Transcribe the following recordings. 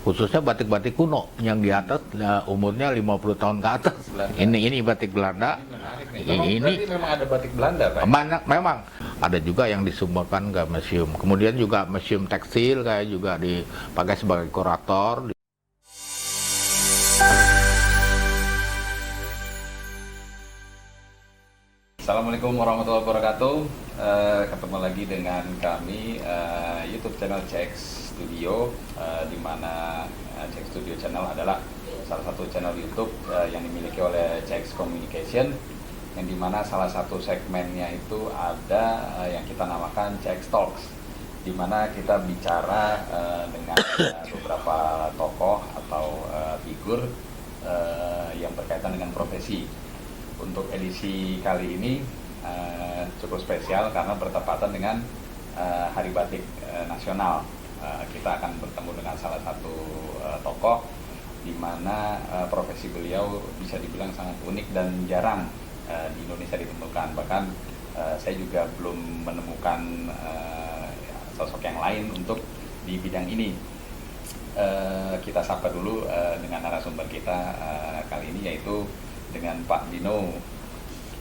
khususnya batik-batik kuno yang di atas umurnya 50 tahun ke atas. Ini batik Belanda. Berarti memang ada batik Belanda, Pak? Banyak memang. Ada juga yang disumbangkan ke museum. Kemudian juga museum tekstil kayak juga dipakai sebagai kurator. Assalamualaikum warahmatullahi wabarakatuh. Ketemu lagi dengan kami YouTube channel CX Studio, di mana CX Studio channel adalah salah satu channel YouTube yang dimiliki oleh CX Communication, yang dimana salah satu segmennya itu ada yang kita namakan CX Talks, di mana kita bicara dengan beberapa tokoh atau figur yang berkaitan dengan profesi. Untuk edisi kali ini cukup spesial karena bertepatan dengan Hari Batik Nasional. Kita akan bertemu dengan salah satu tokoh di mana profesi beliau bisa dibilang sangat unik dan jarang di Indonesia ditemukan. Bahkan saya juga belum menemukan sosok yang lain untuk di bidang ini. Kita sapa dulu dengan narasumber kita kali ini, yaitu dengan Pak Dino.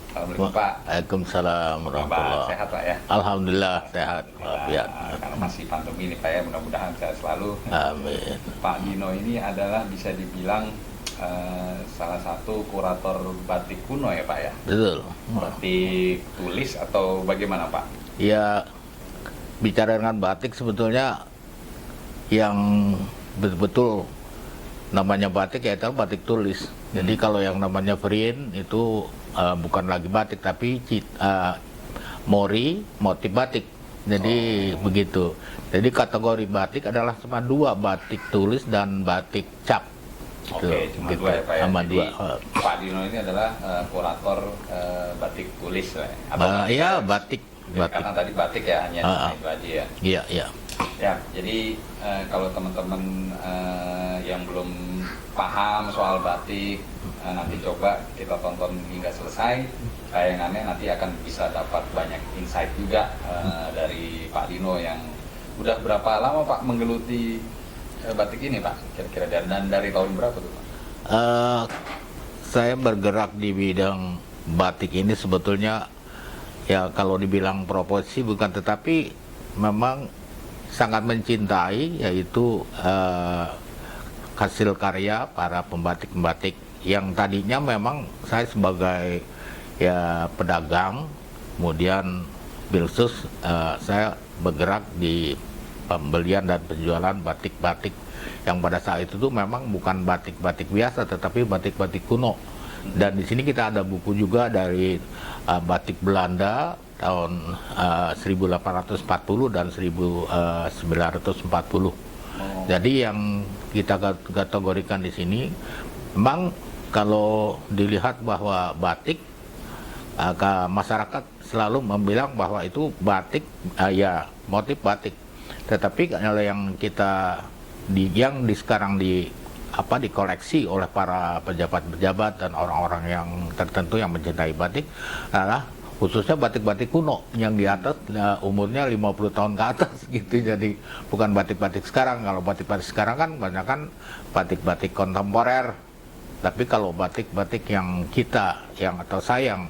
Assalamualaikum, Pak. Waalaikumsalam warahmatullahi. Sehat, Pak, ya? Alhamdulillah sehat. Ya. Karena masih pandemi ini, Pak, ya, mudah-mudahan sehat selalu. Amin. Pak Dino ini adalah bisa dibilang salah satu kurator batik kuno, ya, Pak, ya? Betul. Batik tulis atau bagaimana, Pak? Ya, bicara dengan batik sebetulnya yang betul-betul namanya batik yaitu batik tulis. Jadi kalau yang namanya print itu bukan lagi batik tapi mori, motif batik. Jadi begitu. Jadi kategori batik adalah cuma dua, batik tulis dan batik cap. Oke, cuma gitu. Dua, ya, Pak, ya? Sama Jadi, dua. Pak Dino ini adalah kurator batik tulis, ya? Iya, batik. Karena tadi batik ya, hanya itu aja ya. Iya, iya. Ya, jadi kalau teman-teman yang belum paham soal batik, nanti coba kita tonton hingga selesai. Tayangannya nanti akan bisa dapat banyak insight juga dari Pak Dino yang udah berapa lama, Pak, menggeluti batik ini, Pak? Kira-kira dan dari tahun berapa tuh, Pak? Saya bergerak di bidang batik ini sebetulnya ya kalau dibilang profesi bukan, tetapi memang sangat mencintai, yaitu hasil karya para pembatik-pembatik yang tadinya memang saya sebagai ya pedagang, kemudian bilsus, saya bergerak di pembelian dan penjualan batik-batik yang pada saat itu tuh memang bukan batik-batik biasa tetapi batik-batik kuno. Dan di sini kita ada buku juga dari batik Belanda tahun 1840 dan 1940. Jadi yang kita kategorikan di sini memang kalau dilihat bahwa batik, masyarakat selalu membilang bahwa itu batik, ya motif batik. Tetapi kalau yang kita sekarang dikoleksi oleh para pejabat-pejabat dan orang-orang yang tertentu yang mencintai batik adalah khususnya batik-batik kuno yang di atas umurnya 50 tahun ke atas gitu. Jadi bukan batik-batik sekarang. Kalau batik-batik sekarang kan banyak kan batik-batik kontemporer. Tapi kalau batik-batik yang atau saya yang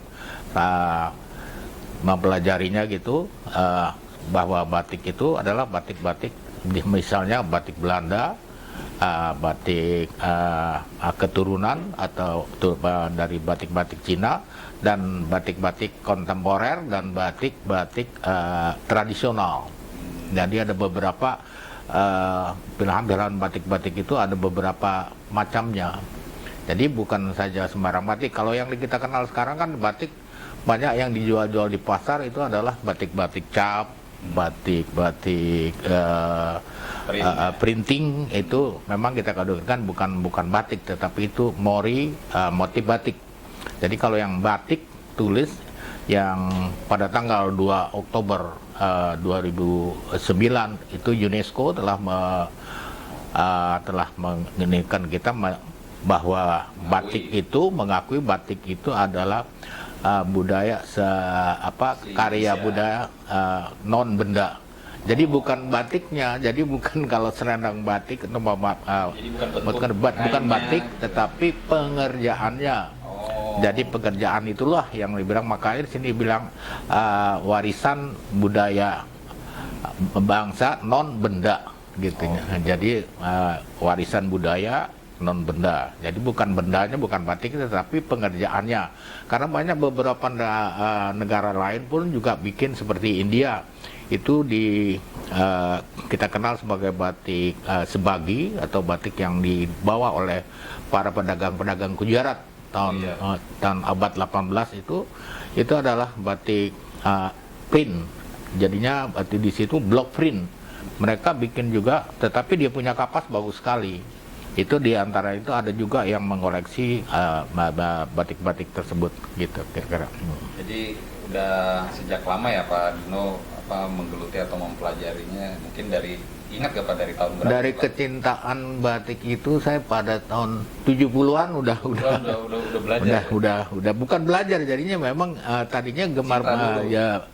mempelajarinya gitu, bahwa batik itu adalah batik-batik misalnya batik Belanda, batik keturunan atau dari batik-batik Cina, dan batik-batik kontemporer dan batik-batik tradisional. Jadi ada beberapa pilihan-pilihan batik-batik itu, ada beberapa macamnya. Jadi bukan saja sembarang batik. Kalau yang kita kenal sekarang kan batik banyak yang dijual-jual di pasar itu adalah batik-batik cap, batik-batik printing. Itu memang kita kategorikan bukan batik tetapi itu mori, motif batik. Jadi kalau yang batik tulis yang pada tanggal 2 Oktober 2009 itu UNESCO telah menginginkan kita bahwa batik itu, mengakui batik itu adalah budaya karya budaya non benda. Jadi bukan batiknya, jadi bukan kalau selendang batik atau Jadi bukan bukan batik, tetapi pengerjaannya. Oh. Jadi pekerjaan itulah yang dibilang, makanya di sini bilang warisan budaya bangsa non benda gitu. Jadi warisan budaya non benda. Jadi bukan bendanya, bukan batik, tetapi pengerjaannya. Karena banyak beberapa negara lain pun juga bikin seperti India. Itu kita kenal sebagai batik sebagi atau batik yang dibawa oleh para pedagang-pedagang Gujarat tahun abad 18 itu adalah batik print. Jadinya batik di situ block print. Mereka bikin juga, tetapi dia punya kapas bagus sekali. Itu di antara itu ada juga yang mengoleksi batik-batik tersebut gitu kira-kira. Jadi udah sejak lama ya Pak Dino menggeluti atau mempelajarinya, mungkin ingat gak Pak dari tahun berapa? Dari Pak? kecintaan batik itu saya pada tahun 70-an udah belajar. Udah bukan belajar, jadinya memang tadinya gemar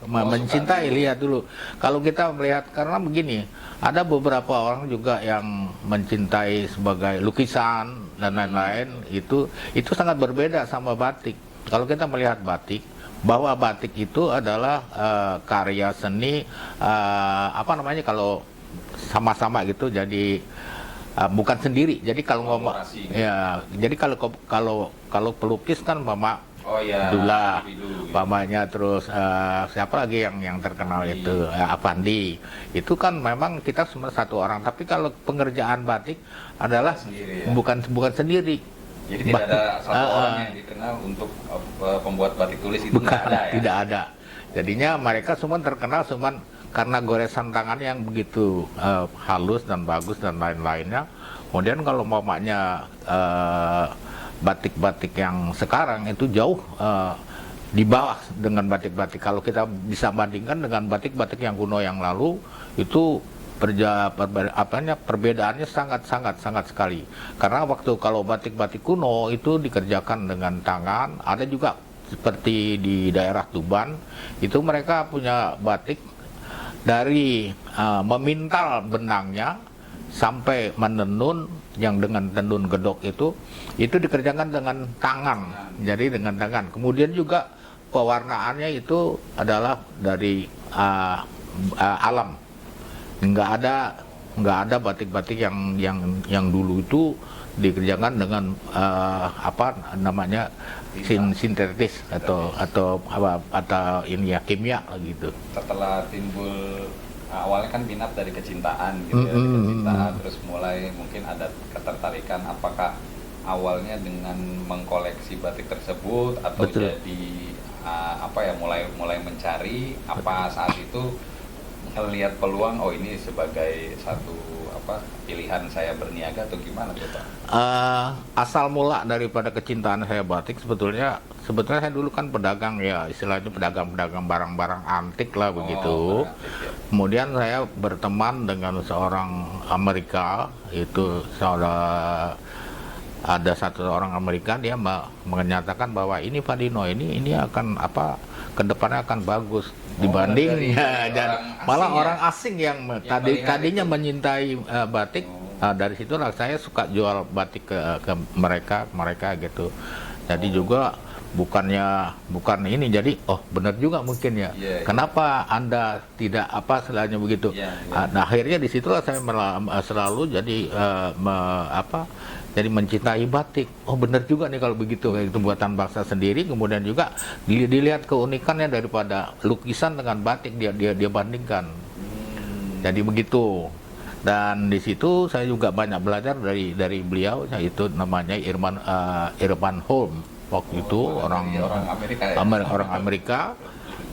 mencintai, lihat dulu. Kalau kita melihat, karena begini, ada beberapa orang juga yang mencintai sebagai lukisan dan lain-lain, itu sangat berbeda sama batik. Kalau kita melihat batik, bahwa batik itu adalah karya seni kalau sama-sama gitu, jadi bukan sendiri. Jadi kalau ngomong jadi kalau pelukis kan Mama Dula, Mamanya, terus siapa lagi yang terkenal itu Avandi. Itu kan memang kita semua satu orang, tapi kalau pengerjaan batik adalah sendiri, bukan sendiri. Jadi tidak ada satu orang yang dikenal untuk pembuat batik tulis itu. Bukan, ya? tidak ada. Jadinya mereka semua terkenal cuman karena goresan tangan yang begitu halus dan bagus dan lain-lainnya. Kemudian kalau mamanya batik-batik yang sekarang itu jauh di bawah dengan batik-batik. Kalau kita bisa bandingkan dengan batik-batik yang kuno yang lalu, itu perbedaannya sangat sekali. Karena waktu kalau batik-batik kuno itu dikerjakan dengan tangan, ada juga seperti di daerah Tuban, itu mereka punya batik dari memintal benangnya sampai menenun, yang dengan tenun gedok itu dikerjakan dengan tangan. Jadi dengan tangan. Kemudian juga pewarnaannya itu adalah dari alam. Nggak ada batik-batik yang dulu itu dikerjakan dengan sintetis atau ini ya, kimia gitu. Setelah timbul awalnya kan minat dari kecintaan gitu ya, kecintaan, terus mulai mungkin ada ketertarikan. Apakah awalnya dengan mengkoleksi batik tersebut atau Betul. jadi mulai mencari apa saat itu melihat peluang, oh ini sebagai satu pilihan saya berniaga atau gimana tuh Pak? Asal mula daripada kecintaan saya batik, sebetulnya saya dulu kan pedagang ya, istilahnya pedagang barang-barang antik lah begitu. Antik, ya. Kemudian saya berteman dengan seorang Amerika, itu ada satu orang Amerika, dia menyatakan bahwa ini Pak Dino, ini akan kedepannya akan bagus dibanding dan malah orang asing yang tadinya menyintai batik. Dari situlah saya suka jual batik ke mereka gitu. Jadi juga bukan ini, jadi benar juga mungkin ya. Kenapa Anda tidak selainnya begitu? Nah, akhirnya disitulah saya selalu jadi jadi mencintai batik. Benar juga nih kalau begitu, kayak itu buatan bangsa sendiri. Kemudian juga dilihat keunikannya daripada lukisan dengan batik, dia bandingkan. Jadi begitu. Dan di situ saya juga banyak belajar dari beliau, yaitu namanya Irfan Holm. Waktu itu orang Amerika ya? orang Amerika.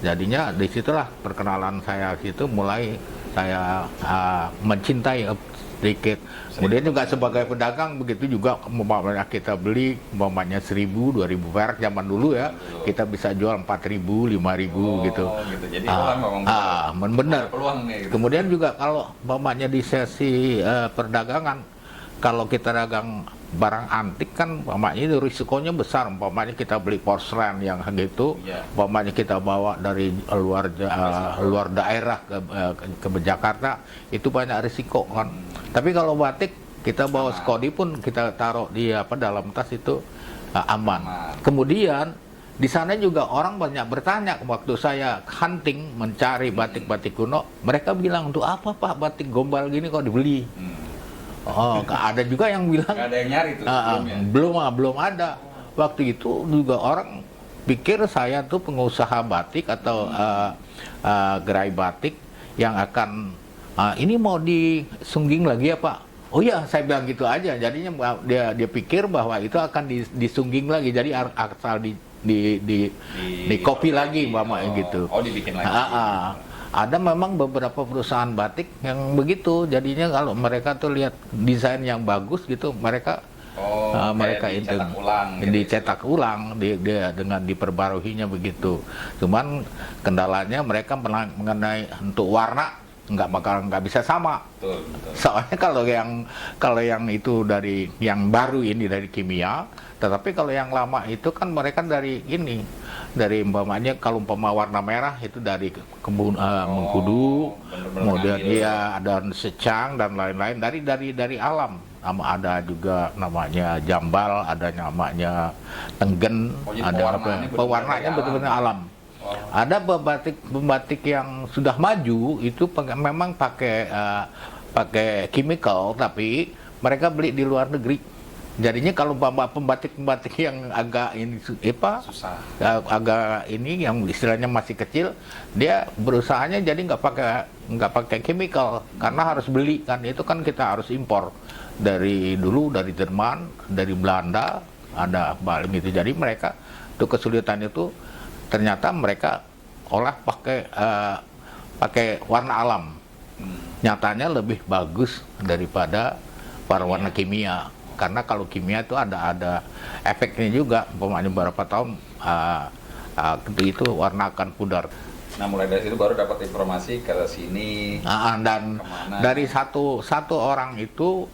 Jadinya disitulah perkenalan saya, situ mulai saya mencintai sedikit. Kemudian juga sebagai pedagang begitu juga, umpamanya kita beli umpamanya 1.000, 2.000 perak zaman dulu ya, kita bisa jual 4.000, 5.000 gitu. Jadi memang benar. Peluang nih, gitu. Kemudian juga kalau umpamanya di sesi perdagangan, kalau kita dagang barang antik kan umpamanya itu risikonya besar, umpamanya kita beli porselen yang gitu, umpamanya kita bawa dari luar daerah ke Jakarta, itu banyak risiko kan. Tapi kalau batik kita bawa skodi pun kita taruh di dalam tas itu aman. Kemudian di sana juga orang banyak bertanya waktu saya hunting mencari batik-batik kuno, mereka bilang, "Untuk apa Pak batik gombal gini kok dibeli?" Oh, ada juga yang bilang nggak ada yang nyari tuh sebelumnya. belum ada. Waktu itu juga orang pikir saya tuh pengusaha batik atau gerai batik yang akan ini mau disungging lagi ya Pak. Oh ya, saya bilang gitu aja. Jadinya dia pikir bahwa itu akan disungging lagi. Jadi asal di copy lagi Bapak gitu. Oh, dibikin lagi. Ada memang beberapa perusahaan batik yang begitu, jadinya kalau mereka tuh lihat desain yang bagus gitu, mereka dicetak ulang dengan diperbaruinya begitu. Cuman kendalanya mereka mengenai untuk warna nggak bisa sama. Betul. Soalnya kalau yang itu dari yang baru ini dari kimia, tetapi kalau yang lama itu kan mereka dari umpamanya kalau warna merah itu dari kebun mengkudu, kemudian ada secang dan lain-lain dari alam. Ada juga namanya jambal, ada namanya tenggen, ada pewarnanya betul-betul alam. Ada pembatik yang sudah maju itu memang pakai chemical, tapi mereka beli di luar negeri. Jadinya kalau pembatik yang agak susah, agak yang istilahnya masih kecil, dia berusahanya jadi nggak pakai chemical karena harus beli kan. Itu kan kita harus impor dari Jerman, dari Belanda, ada balik gitu. Jadi mereka tuh kesulitan itu ternyata mereka olah pakai warna alam. Nyatanya lebih bagus daripada warna kimia. Karena kalau kimia itu ada efeknya juga, umpamanya beberapa tahun itu warna akan pudar. Nah mulai dari situ baru dapat informasi ke sini. Dan kemana? Dari satu orang itu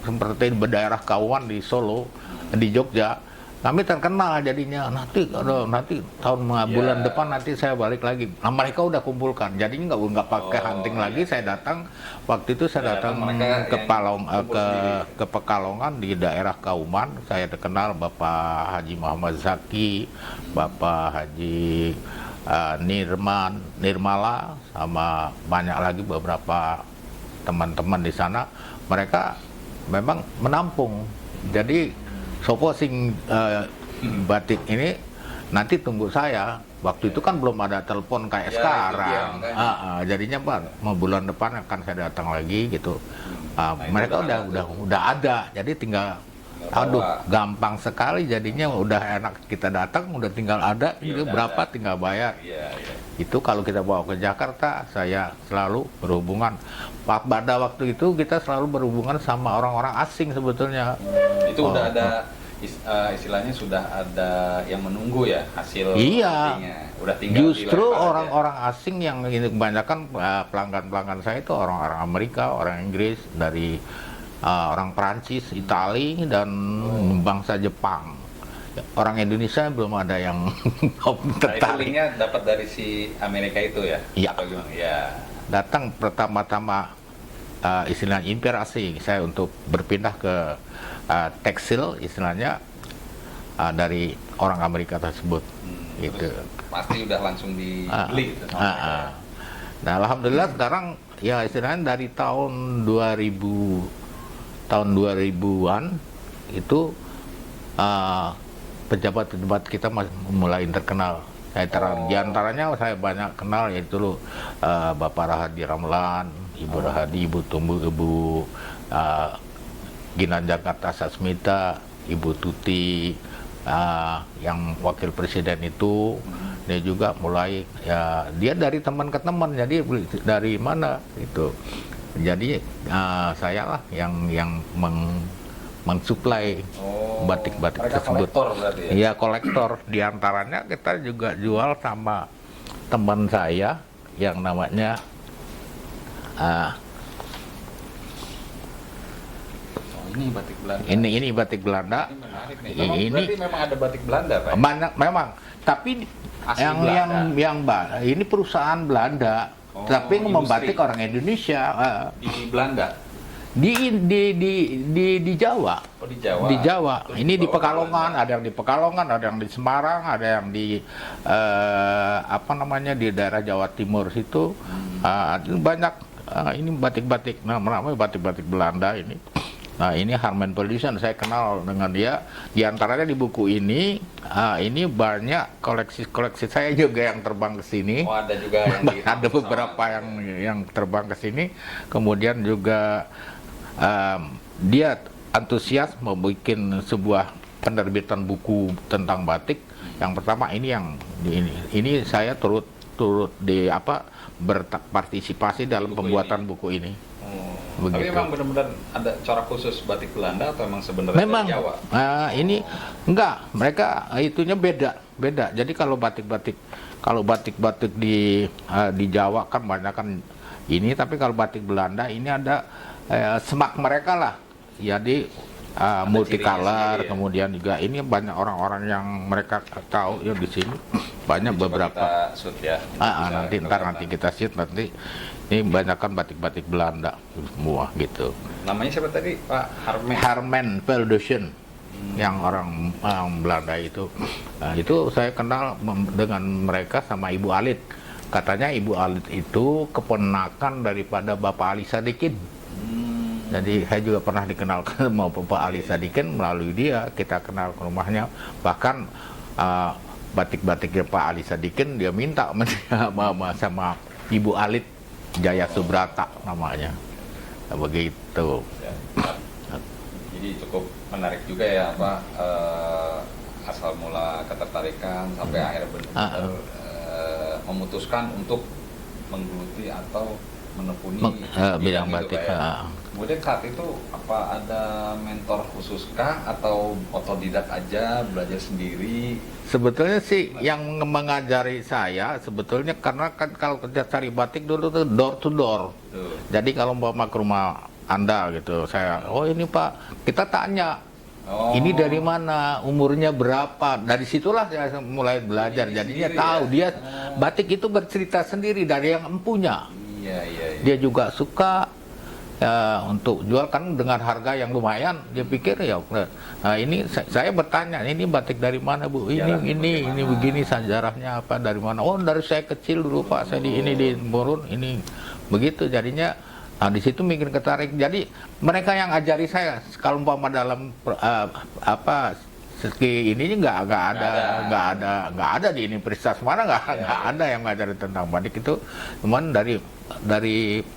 seperti di daerah Kauman di Solo, di Jogja, kami terkenal jadinya. Nanti bulan depan nanti saya balik lagi. Nah mereka udah kumpulkan, jadinya nggak pakai hunting lagi. Saya datang waktu itu datang ke Pekalongan di daerah Kauman. Saya terkenal Bapak Haji Muhammad Zaki, Bapak Haji Nirmala, sama banyak lagi beberapa teman-teman di sana. Mereka memang menampung. Jadi sopo sing batik ini nanti tunggu saya. Waktu itu kan belum ada telepon kayak sekarang. Jadinya Pak, bulan depan akan saya datang lagi gitu. Mereka udah ada. Jadi tinggal gampang sekali jadinya, udah enak kita datang, udah tinggal ada, itu berapa tinggal bayar. Itu kalau kita bawa ke Jakarta, saya selalu berhubungan. Pada waktu itu kita selalu berhubungan sama orang-orang asing sebetulnya. Itu udah ada istilahnya, sudah ada yang menunggu ya hasil. Iya. Udah tinggal justru orang-orang asing yang ini kebanyakan pelanggan-pelanggan saya itu orang-orang Amerika, orang Inggris, dari orang Prancis, Itali, dan bangsa Jepang. Orang Indonesia belum ada yang tertarik. Nah, linknya dapat dari si Amerika itu ya? Iya. Atau gimana? Ya. Datang pertama-tama istilahnya inspirasi saya untuk berpindah ke tekstil, istilahnya dari orang Amerika tersebut. Gitu. Pasti udah langsung dibeli gitu. Nah, alhamdulillah sekarang ya istilahnya dari tahun 2000-an itu pejabat-pejabat kita mulai terkenal. Di antaranya saya banyak kenal, yaitu Bapak Rahadi Ramlan, Ibu Rahadi, Ibu Tumbuh, Ibu Ginanjar Kartasasmita, Ibu Tuti, yang wakil presiden itu. Dia juga mulai dia dari teman ke teman, jadi dari mana itu. Jadi saya lah yang mensuplai batik-batik tersebut. Kolektor berarti ya? Iya, kolektor. Di antaranya kita juga jual sama teman saya yang namanya ini batik Belanda. Ini batik Belanda. Ini menarik nih. Ini Berarti memang ada batik Belanda, Pak? banyak memang, tapi Asli yang Belanda. ini perusahaan Belanda, Oh, tapi yang membatik industri. orang Indonesia Di Belanda. di Jawa. Oh, di Jawa. Di Jawa. Terus Ini di dibawa ke Pekalongan, Belanda. ada yang di Pekalongan, ada yang di Semarang, ada yang di apa namanya di daerah Jawa Timur situ. Banyak ini batik-batik, namanya batik-batik Belanda ini. Nah, ini Harman Production, saya kenal dengan dia. Di antaranya di buku ini banyak koleksi saya juga yang terbang ke sini. Oh, ada juga yang di Ada beberapa yang terbang ke sini. Kemudian juga dia antusias membuat sebuah penerbitan buku tentang batik. Yang pertama ini saya turut berpartisipasi dalam Buku pembuatan ini. buku ini. Tapi Begitu. memang benar-benar ada corak khusus batik Belanda atau memang sebenarnya Memang dari Jawa? ini enggak, mereka itunya beda. Jadi kalau batik-batik di Jawa kan banyak kan ini, tapi kalau batik Belanda ini ada semak mereka lah. Jadi multicolor, sendiri ya? Kemudian juga ini banyak orang-orang yang mereka tahu ya di sini banyak Coba beberapa. kita shoot ya. Nanti kita shoot nanti. Ini banyak kan batik-batik Belanda semua gitu. Namanya siapa tadi, Pak? Harman Production, yang orang Belanda itu. Nah, itu saya kenal dengan mereka sama Ibu Alit. Katanya Ibu Alit itu keponakan daripada Bapak Ali Sadikin. Jadi saya juga pernah dikenalkan sama Bapak Ali Sadikin melalui dia. Kita kenal ke rumahnya. Bahkan batik-batiknya Pak Ali Sadikin dia minta sama Ibu Alit Jaya Subrata namanya. Begitu. Ya. Jadi cukup menarik juga ya, Pak. Asal mula ketertarikan sampai akhirnya benar-benar memutuskan untuk menggeluti atau menekuni bidang itu, batik. Pak, ya. Kemudian saat itu apa ada mentor khususkah atau otodidak aja belajar sendiri? Sebetulnya sih yang mengajari saya sebetulnya karena kan kalau kerja cari batik dulu tuh door to door. Tuh. Jadi kalau ke rumah Anda gitu, saya, oh ini Pak, kita tanya, Oh. ini dari mana, umurnya berapa, dari situlah saya mulai belajar. Ini Jadinya sendiri tahu ya? dia batik itu bercerita sendiri dari yang empunya. Iya. Dia juga suka untuk jual kan dengan harga yang lumayan. Dia pikir ya, nah ini saya bertanya, ini batik dari mana Bu? Ini begini sejarahnya apa dari mana? Oh dari saya kecil dulu Pak, saya di Murun ini begitu jadinya. Nah, di situ mikir ketarik. Jadi mereka yang ajari saya kalau umpama dalam segi ini nggak ada di Universitas mana nggak ada yang ngajarin tentang batik itu, cuman dari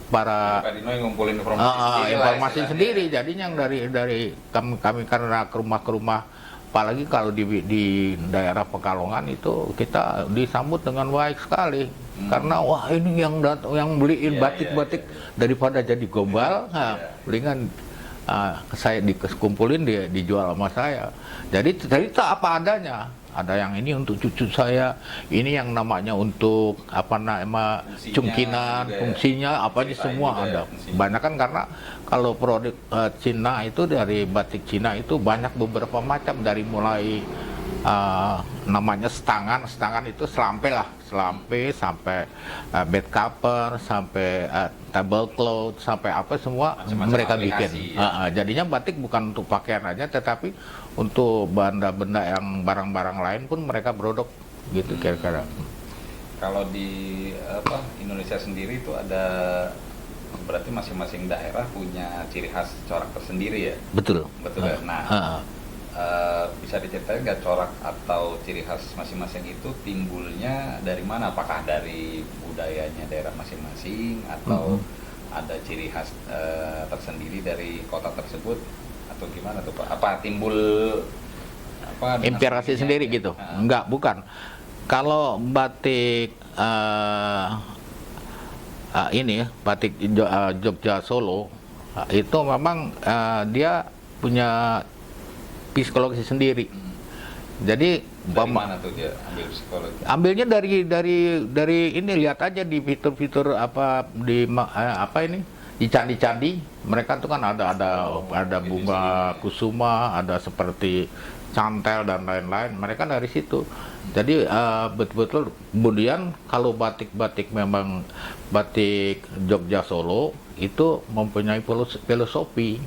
para Pak Dino yang ngumpulin informasi sendiri. Jadinya yang dari kami karena ke rumah, apalagi kalau di daerah Pekalongan itu kita disambut dengan baik sekali. Karena wah ini yang beliin batik-batik daripada jadi gombal, mendingan saya dikumpulin dijual sama saya. Jadi cerita apa adanya. Ada yang ini untuk cucu saya, ini yang namanya untuk cungkinan, fungsinya apa aja semua ada. Banyak kan karena kalau produk Cina itu dari batik Cina itu banyak beberapa macam dari mulai namanya setangan itu selampe sampai bed cover sampai tablecloth sampai apa semua macam-macam mereka aplikasi, bikin. Jadinya batik bukan untuk pakaian aja tetapi untuk benda-benda yang barang-barang lain pun mereka produk gitu kira-kira. Kalau di Indonesia sendiri itu ada berarti masing-masing daerah punya ciri khas corak tersendiri ya? Betul. Ya? Nah, bisa diceritain nggak corak atau ciri khas masing-masing itu timbulnya dari mana? Apakah dari budayanya daerah masing-masing atau ada ciri khas tersendiri dari kota tersebut atau gimana tuh Pak? Apa timbul inspirasi sendiri gitu? Enggak, bukan. Kalau batik batik Jogja Solo itu memang dia punya psikologi sendiri. Jadi dari mana tuh dia ambil psikologi? Ambilnya dari ini, lihat aja di fitur-fitur di candi-candi mereka tuh kan ada bunga kusuma, ada seperti cantel dan lain-lain. Mereka dari situ. Jadi betul-betul. Kemudian kalau batik-batik memang batik Jogja Solo itu mempunyai filosofi.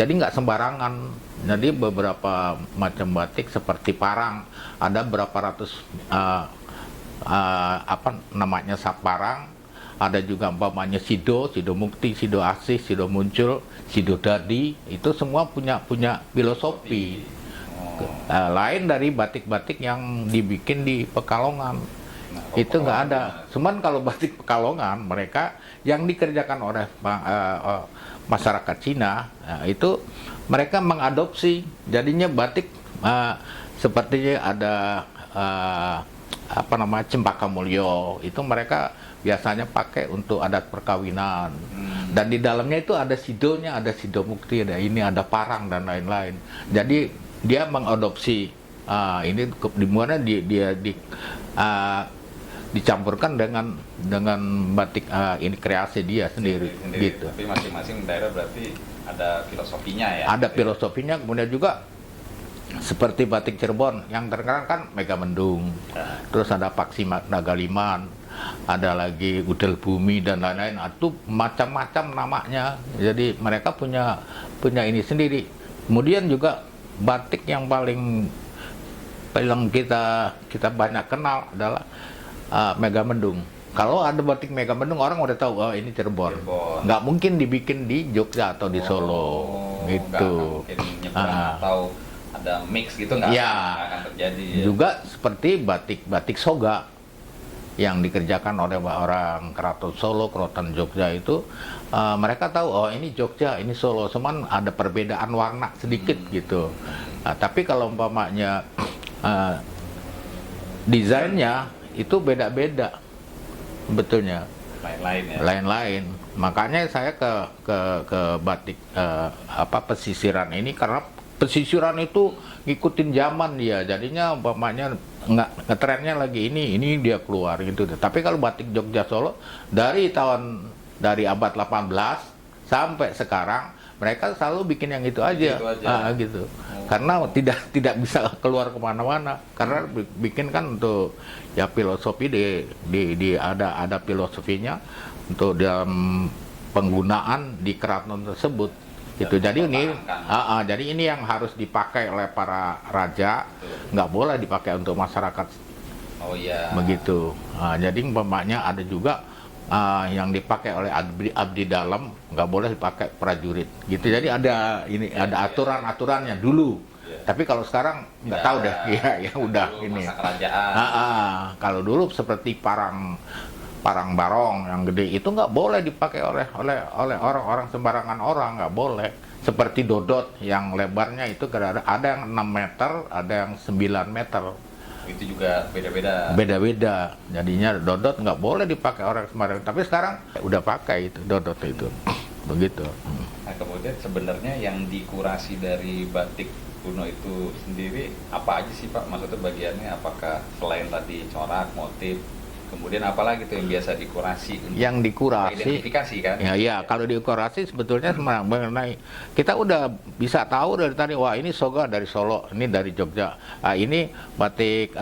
Jadi nggak sembarangan. Jadi beberapa macam batik seperti parang, ada berapa ratus parang, ada juga umpamanya Sido Mukti, Sido Asih, Sido Muncul, Sido Dadi, itu semua punya filosofi. Lain dari batik-batik yang dibikin di Pekalongan. Itu nggak ada. Cuman kalau batik Pekalongan mereka yang dikerjakan oleh masyarakat Cina, itu mereka mengadopsi, jadinya batik sepertinya ada Cempaka Mulyo, itu mereka biasanya pakai untuk adat perkawinan. Dan di dalamnya itu ada sidonya, ada Sido Mukti, ada parang dan lain-lain. Jadi dia mengadopsi ini di mana dia dicampurkan dengan batik ini kreasi dia sendiri. Gitu. Tapi masing-masing daerah berarti ada filosofinya ya. Ada filosofinya, kemudian juga seperti batik Cirebon yang terkenal kan Megamendung. Terus ada Paksi Nagaliman, ada lagi Udel Bumi dan lain-lain. Itu macam-macam namanya. Jadi mereka punya ini sendiri. Kemudian juga batik yang paling kita banyak kenal adalah Megamendung. Kalau ada batik Megamendung, orang udah tahu, oh ini Cirebon. Nggak mungkin dibikin di Jogja atau di Solo, gitu. Nggak mungkin nyebrang atau ada mix gitu, nggak akan terjadi. Juga seperti batik Soga yang dikerjakan oleh orang Keraton Solo, Keraton Jogja itu, mereka tahu, oh ini Jogja, ini Solo, cuman ada perbedaan warna sedikit gitu. Tapi kalau umpamanya desainnya itu beda-beda. Betulnya lain-lain ya. Lain-lain. Makanya saya ke batik pesisiran ini, karena pesisiran itu ngikutin zaman dia. Jadinya umpamanya ngetrennya lagi ini dia keluar gitu. Tapi kalau batik Jogja Solo dari abad 18 sampai sekarang mereka selalu bikin yang itu aja. Gitu. Karena tidak bisa keluar kemana-mana, karena bikin kan untuk ya filosofi ada filosofinya untuk dalam penggunaan di keraton tersebut. Itu jadi ini yang harus dipakai oleh para raja, nggak boleh dipakai untuk masyarakat. Oh iya. Begitu. Jadi umpamanya ada juga yang dipakai oleh abdi dalam, nggak boleh dipakai prajurit gitu. Jadi ada aturan-aturannya dulu. Tapi kalau sekarang nggak tahu deh. Ya udah ini. Masa kerajaan. Kalau dulu seperti parang barong yang gede itu nggak boleh dipakai oleh orang-orang sembarangan orang, nggak boleh. Seperti dodot yang lebarnya itu ada yang 6 meter, ada yang 9 meter. Itu juga beda-beda. Beda-beda. Jadinya dodot nggak boleh dipakai orang sembarangan. Tapi sekarang udah pakai itu dodot itu. Begitu. Nah, kemudian sebenarnya yang dikurasi dari batik kuno itu sendiri apa aja sih Pak? Maksudnya bagiannya apakah selain tadi corak, motif, kemudian apalagi tuh yang biasa dikurasi? Yang dikurasi, identifikasi kan? Ya, kalau dikurasi sebetulnya mengenai kita udah bisa tahu dari tadi, wah ini Soga dari Solo, ini dari Jogja, ini batik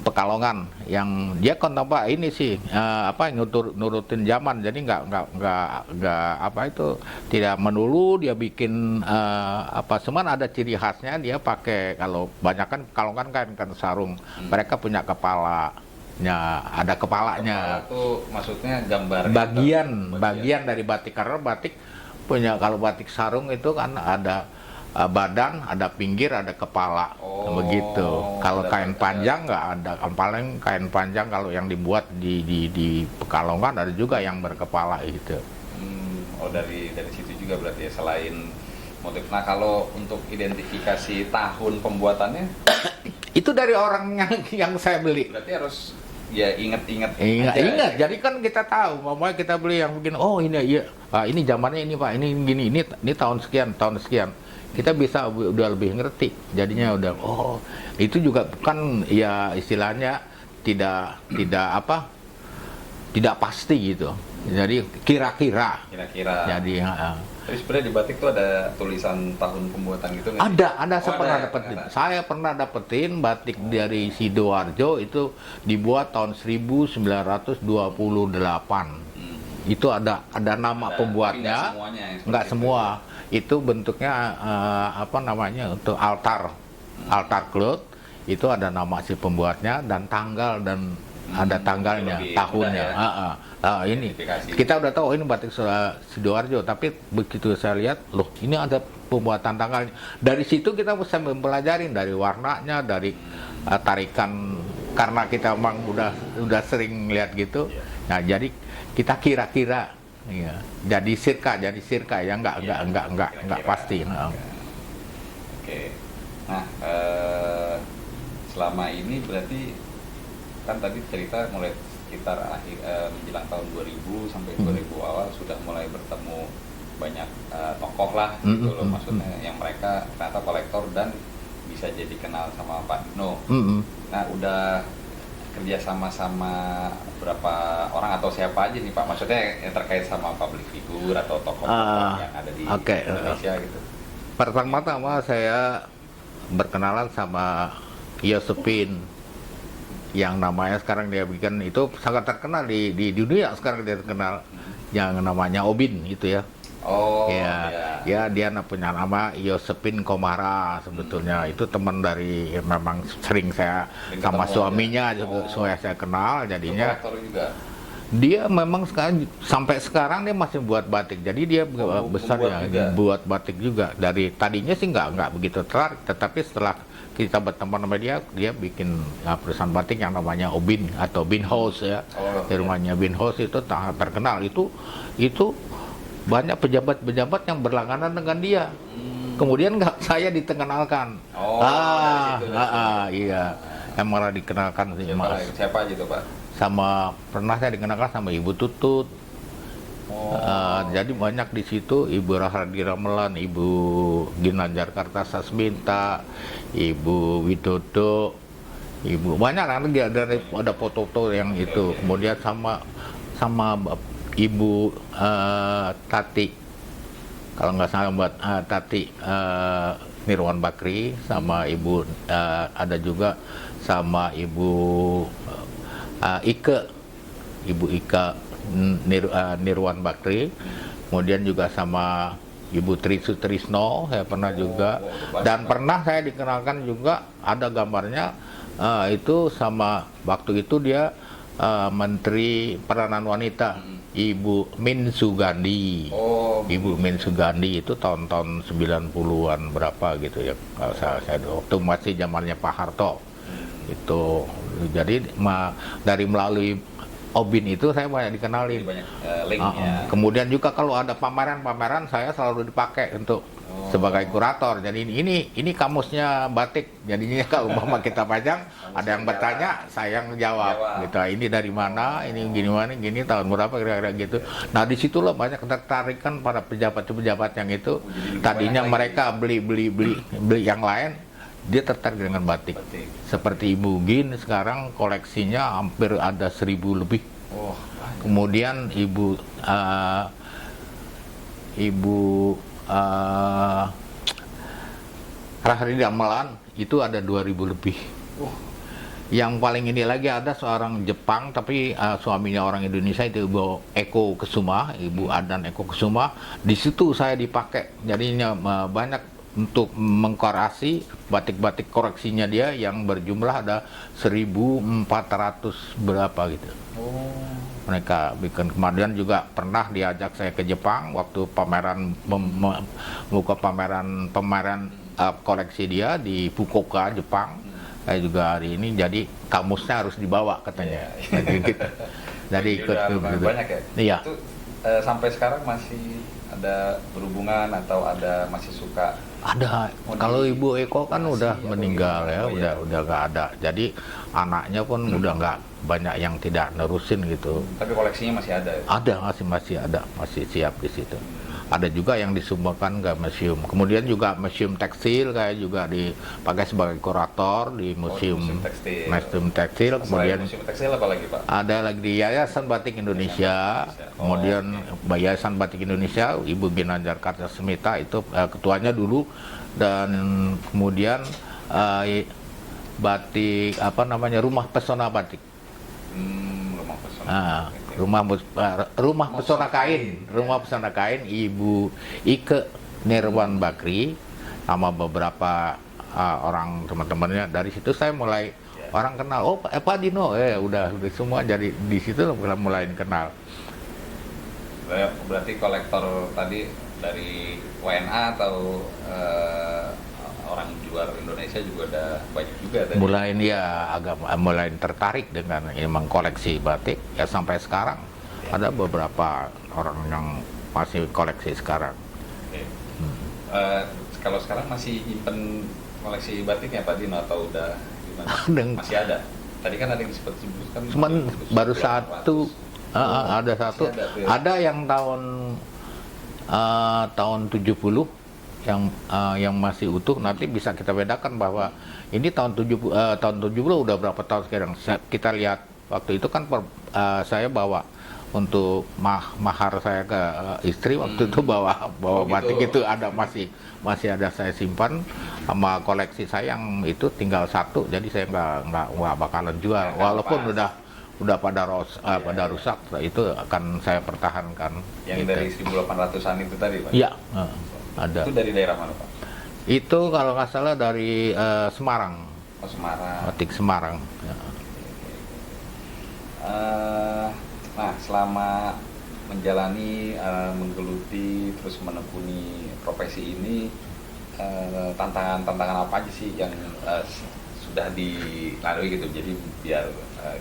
Pekalongan yang dia kontempa ini sih nurutin zaman, jadi nggak tidak melulu dia bikin cuman ada ciri khasnya, dia pakai, kalau banyak kan Pekalongan kan sarung, mereka punya kepalanya, ada kepalanya. Kepala itu maksudnya gambar bagian dari batik, karena batik punya, kalau batik sarung itu kan ada badan, ada pinggir, ada kepala, begitu. Kalau kain panjang nggak ada, paling kain panjang kalau yang dibuat di Pekalongan ada juga yang berkepala gitu. Dari situ juga berarti ya, selain motif. Nah, kalau untuk identifikasi tahun pembuatannya itu dari orang yang saya beli. Berarti harus ya ingat. Jadi kan kita tahu, mamanya kita beli yang bikin, oh ini iya, ini zamannya ini Pak, ini gini, ini tahun sekian. Kita bisa udah lebih ngerti, jadinya udah, oh itu juga kan ya istilahnya tidak pasti gitu. Jadi kira-kira. Kira-kira. Jadi Tapi sebenarnya di batik tuh ada tulisan tahun pembuatan gitu nggak sih? ada saya pernah dapetin. Saya pernah dapetin batik dari Sidoarjo itu dibuat tahun 1928. Itu ada nama pembuatnya. Nggak semua. Itu bentuknya apa namanya, untuk altar cloth. Itu ada nama si pembuatnya dan tanggal, dan ada tanggalnya, tahunnya. Ini kita udah tahu ini batik Sidoarjo, tapi begitu saya lihat, loh ini ada pembuatan tanggalnya. Dari situ kita bisa mempelajari dari warnanya, dari tarikan, karena kita memang udah sering lihat gitu. Nah, jadi kita kira-kira, ya, jadi sirka ya, nggak pasti. Oke. Nah, selama ini berarti kan tadi cerita mulai sekitar menjelang tahun 2000 sampai 2000 awal sudah mulai bertemu banyak tokoh lah gitu loh, maksudnya yang mereka ternyata kolektor dan bisa jadi kenal sama Pak Dino. Nah, udah kerja sama berapa orang atau siapa aja nih Pak? Maksudnya yang terkait sama public figure atau tokoh yang ada di Indonesia gitu. Pertama-tama saya berkenalan sama Yosepin, yang namanya sekarang dia bikin itu sangat terkenal di dunia sekarang, dia terkenal, yang namanya Obin itu ya. Ya dia punya nama Yosepin Komara sebetulnya. Itu teman dari, memang sering saya sama suaminya juga saya kenal, jadinya dia memang sampai sekarang dia masih buat batik. Jadi dia besar ya, buat batik juga. Dari tadinya sih nggak begitu tertarik, tetapi setelah kita berteman sama dia bikin perusahaan batik yang namanya Obin atau Bin House ya. Di rumahnya Bin House itu sangat terkenal. Itu banyak pejabat-pejabat yang berlangganan dengan dia. Kemudian saya ditengenalkan. Iya, yang malah dikenalkan sih Mas. Siapa aja tuh Pak? Pernah saya dikenalkan sama Ibu Tutut. Jadi banyak di situ, Ibu Rahardi Ramelan, Ibu Ginanjar Kartasasminta, Ibu Widodo, Ibu banyak nanti ada foto-foto yang itu. Kemudian sama Ibu Tati, kalau nggak salah buat Tati Nirwan Bakri, sama Ibu ada juga sama Ibu Ibu Ika Nirwan Bakri, kemudian juga sama Ibu Tri Sutrisno saya pernah juga, dan pernah saya dikenalkan juga ada gambarnya itu sama waktu itu dia Menteri Peranan Wanita, Ibu Min Sugandi. Ibu Min Sugandi itu tahun-tahun 90-an berapa gitu ya, kalau saya waktu masih zamannya Pak Harto itu. Jadi dari melalui Obin itu saya banyak dikenalin. Banyak linknya. Kemudian juga kalau ada pameran saya selalu dipakai untuk sebagai kurator. Jadi ini kamusnya batik. Jadinya kalau umpama kita pajang, ada yang bertanya, saya yang jawab. Gitu. Ini dari mana? Ini gini tahun berapa kira-kira gitu. Nah disitulah banyak ketertarikan para pejabat-pejabat yang itu. Tadinya mereka beli yang lain, dia tertarik dengan batik. Seperti Ibu Gin sekarang koleksinya hampir ada 1000 lebih. Kemudian Ibu Rahardi Ramelan itu ada 2000 lebih. Yang paling ini lagi ada seorang Jepang tapi suaminya orang Indonesia, itu Ibu Eko Kusuma, Ibu Adan Eko Kusuma. Di situ saya dipakai. Jadinya banyak untuk mengkorasi batik-batik koreksinya dia yang berjumlah ada 1400 berapa gitu. Mereka bikin. Kemudian juga pernah diajak saya ke Jepang waktu pameran buka pameran koleksi dia di Fukuoka, Jepang. Saya juga hari ini, jadi kamusnya harus dibawa katanya. Jadi ikut banyak ya. Iya. Itu sampai sekarang masih ada berhubungan atau masih suka? Ada. Kalau Ibu Eko kan udah meninggal ya, udah nggak ada. Jadi anaknya pun udah nggak banyak yang tidak nerusin gitu. Tapi koleksinya masih ada. Ada, masih ada, masih siap di situ. ada juga yang disumbangkan ke museum. Kemudian juga museum tekstil kayak juga dipakai sebagai kurator di museum tekstil. Kemudian museum tekstil apa lagi, Pak? ada lagi di Yayasan Batik Indonesia. Kemudian Yayasan Batik Indonesia, Ibu Ginanjar Kartasmita itu ketuanya dulu, dan kemudian batik Rumah Pesona Batik. Rumah pesona. Rumah pesona kain Ibu Ike Nirwan Bakri sama beberapa orang teman-temannya. Dari situ saya mulai orang kenal, Pak Dino, udah semua jadi di situ mulai kenal. Berarti kolektor tadi dari WNA atau orang di luar Indonesia juga ada banyak juga tadi. Mulai tertarik dengan emang koleksi batik ya, sampai sekarang ada beberapa orang yang masih koleksi sekarang. Okay. Kalau sekarang masih nyimpen koleksi batiknya Pak Dino atau udah gimana? Masih ada. Tadi kan ada yang disebutkan. Cuman baru satu. Ada satu. Ada yang tahun 70 yang masih utuh. Nanti bisa kita bedakan bahwa ini tahun 70 udah berapa tahun sekarang. Kita lihat waktu itu kan saya bawa untuk mahar saya ke istri, waktu itu bawa batik itu ada masih ada saya simpan, sama koleksi saya yang itu tinggal satu, jadi saya nggak bakalan jual walaupun udah pada rusak, itu akan saya pertahankan. Yang gitu. Dari 1800-an itu tadi, Pak? Iya, ada. Itu dari daerah mana, Pak? Itu kalau nggak salah dari Semarang. Oh, Semarang. Batik Semarang. Ya. Nah, selama menjalani, menggeluti, terus menekuni profesi ini, tantangan apa aja sih yang sudah dilalui gitu, jadi biar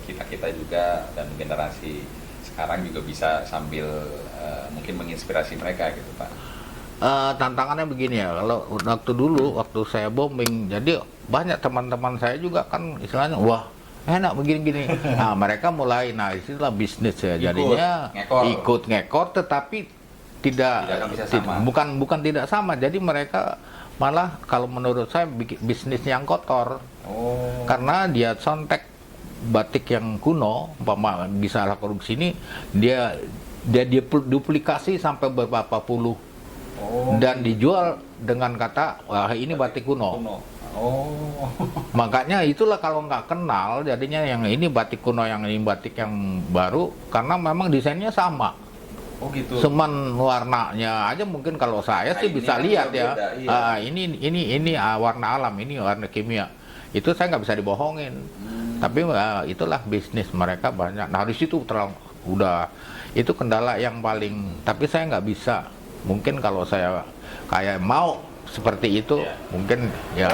kita juga dan generasi sekarang juga bisa sambil mungkin menginspirasi mereka gitu, Pak. Tantangannya begini ya, kalau waktu saya bombing, jadi banyak teman-teman saya juga kan istilahnya, wah enak begini-gini. Nah, mereka mulai, disitulah bisnis ya, jadinya ikut ngekor, tetapi bukan tidak sama. Jadi mereka malah kalau menurut saya bisnis yang kotor. Karena dia contek batik yang kuno, umpama bisa lakukan di sini, dia duplikasi sampai beberapa puluh. Dan dijual dengan kata, wah ini batik kuno. Makanya itulah kalau nggak kenal, jadinya yang ini batik kuno, yang ini batik yang baru, karena memang desainnya sama. Gitu. Cuman warnanya aja mungkin kalau saya sih bisa lihat ya. Beda, iya. Ini warna alam, ini warna kimia. Itu saya nggak bisa dibohongin. Tapi itulah bisnis mereka banyak. Nah di situ itu kendala yang paling. Tapi saya nggak bisa. Mungkin kalau saya kayak mau seperti itu, mungkin ya.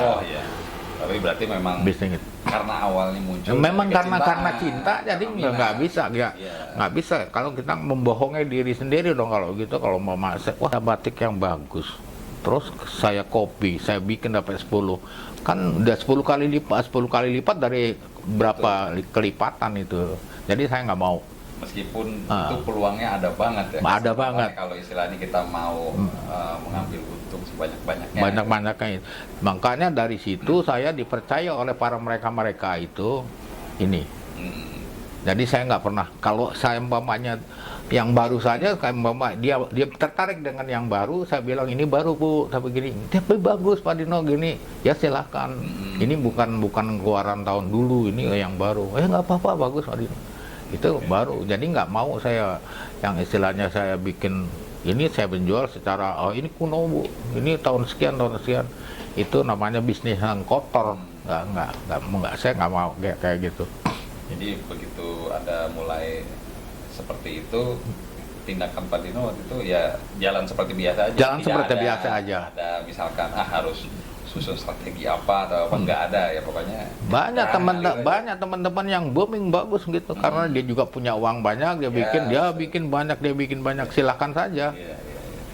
Tapi berarti memang bisnis. Karena awalnya muncul. Memang karena cinta, jadi nggak bisa, nggak bisa. Kalau kita membohongi diri sendiri dong kalau gitu. Kalau mau masak, wah batik yang bagus. Terus saya copy, saya bikin dapat 10. Kan udah 10 kali lipat dari berapa kelipatan itu. Jadi saya nggak mau. Meskipun itu peluangnya ada banget ya. Ada banget. Kalau istilahnya kita mau mengambil untung sebanyak-banyaknya. Banyak-banyaknya. Makanya dari situ saya dipercaya oleh para mereka itu ini. Jadi saya nggak pernah, kalau saya umpamanya yang baru saja, kayak dia tertarik dengan yang baru, saya bilang ini baru Bu, tapi gini, tapi bagus Pak Dino gini, ya silahkan. Ini bukan keluaran tahun dulu, ini yang baru. Nggak apa-apa, bagus Pak Dino. Itu baru, jadi nggak mau saya yang istilahnya saya bikin ini, saya menjual secara ini kuno Bu, ini tahun sekian, itu namanya bisnis yang kotor. Nggak, saya nggak mau kayak gitu. Jadi begitu ada mulai seperti itu, tindakan Pak Dino waktu itu ya jalan seperti biasa aja. Jalan seperti biasa aja. Ada misalkan harus susun strategi apa atau apa, nggak ada ya pokoknya. Banyak teman-teman yang booming bagus gitu, karena dia juga punya uang banyak, dia bikin banyak, silakan saja.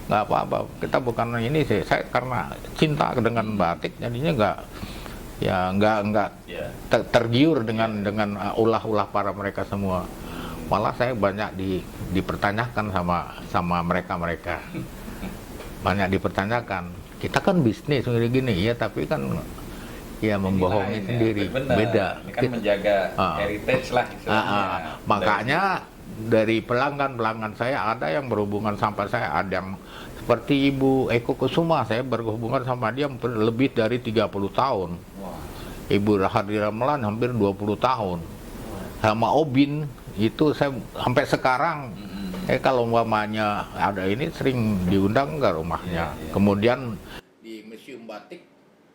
Nggak apa-apa, kita bukan ini sih, saya karena cinta dengan batik jadinya nggak tergiur dengan ulah-ulah para mereka semua. Malah saya banyak dipertanyakan sama mereka. banyak dipertanyakan. Kita kan bisnis gini-gini ya, tapi kan ya membohongi Ini sendiri. benar. Beda. Ini kan menjaga heritage lah istilahnya. Makanya dari pelanggan saya ada yang berhubungan sampai saya, ada yang seperti Ibu Eko Kusuma, saya berhubungan sama dia lebih dari 30 tahun. Wah. Ibu Rahadi Ramelan hampir 20 tahun. Sama Obin itu saya sampai sekarang kalau umpamanya ada ini sering diundang ke rumahnya. Iya. Kemudian di museum batik,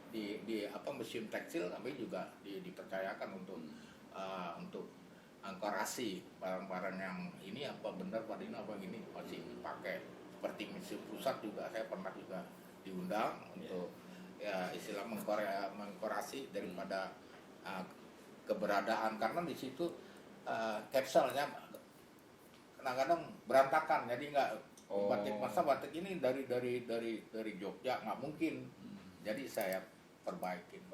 di apa museum tekstil kami juga dipercayakan untuk angkorasi barang-barang yang ini apa benar pada ini apa gini masih pakai. Seperti museum pusat juga saya pernah juga diundang untuk ya istilah mengkorasi daripada keberadaan, karena di situ kapselnya kadang-kadang berantakan, jadi nggak batik ini dari Jogja nggak mungkin, jadi saya perbaikin.